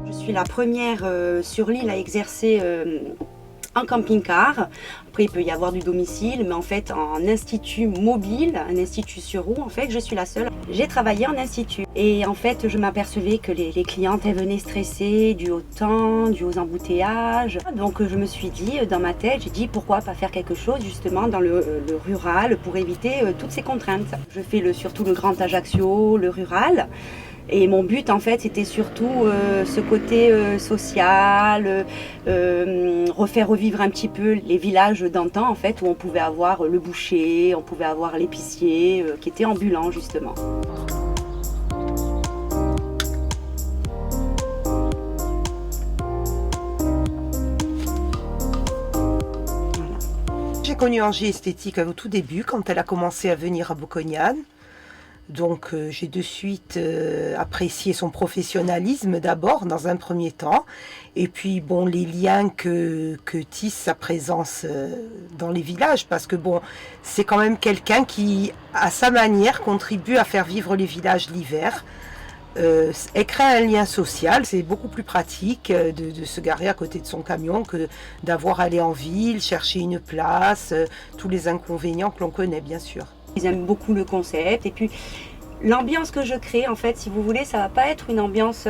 Je suis la première sur l'île à exercer en camping-car. Après, il peut y avoir du domicile, mais en fait, en institut mobile, un institut sur roue, en fait, je suis la seule. J'ai travaillé en institut et en fait, je m'apercevais que les clientes, elles venaient stressées, dû au temps, dû aux embouteillages. Donc, je me suis dit, dans ma tête, j'ai dit, pourquoi pas faire quelque chose justement dans le rural pour éviter toutes ces contraintes. Je fais surtout le Grand Ajaccio, le rural. Et mon but, en fait, c'était surtout ce côté social, refaire revivre un petit peu les villages d'antan, en fait, où on pouvait avoir le boucher, on pouvait avoir l'épicier, qui était ambulant, justement. Voilà. J'ai connu Angie Esthétique au tout début, quand elle a commencé à venir à Bocognane. Donc j'ai de suite apprécié son professionnalisme d'abord dans un premier temps, et puis bon, les liens que tisse sa présence dans les villages, parce que bon, c'est quand même quelqu'un qui à sa manière contribue à faire vivre les villages l'hiver. Elle crée un lien social, c'est beaucoup plus pratique de se garer à côté de son camion que d'avoir à aller en ville, chercher une place, tous les inconvénients que l'on connaît bien sûr. Ils aiment beaucoup le concept et puis l'ambiance que je crée, en fait, si vous voulez, ça va pas être une ambiance,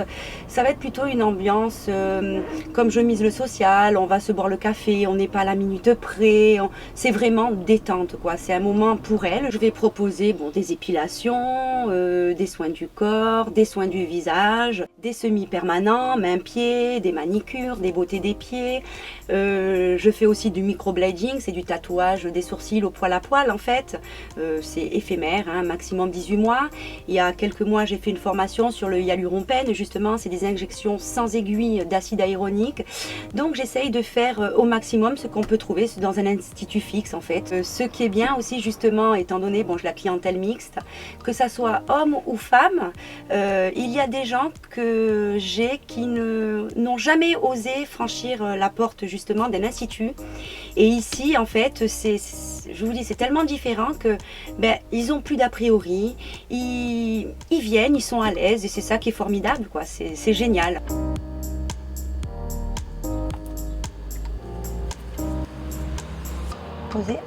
ça va être plutôt une ambiance comme je mise le social, on va se boire le café, on n'est pas à la minute près, c'est vraiment détente, quoi. C'est un moment pour elle. Je vais proposer des épilations, des soins du corps, des soins du visage, des semi-permanents, mains-pieds, des manicures, des beautés des pieds. Je fais aussi du microblading, c'est du tatouage des sourcils au poil à poil, en fait. C'est éphémère, hein, maximum 18 mois. Il y a quelques mois, j'ai fait une formation sur le hyaluron-pen. Justement, c'est des injections sans aiguille d'acide hyaluronique. Donc, j'essaye de faire au maximum ce qu'on peut trouver dans un institut fixe, en fait. Ce qui est bien aussi, justement, étant donné, j'ai la clientèle mixte, que ça soit homme ou femme, il y a des gens que j'ai qui n'ont jamais osé franchir la porte, justement, d'un institut. Et ici, en fait, je vous dis, c'est tellement différent que ils ont plus d'a priori, ils viennent, ils sont à l'aise et c'est ça qui est formidable, quoi. C'est génial. Posez.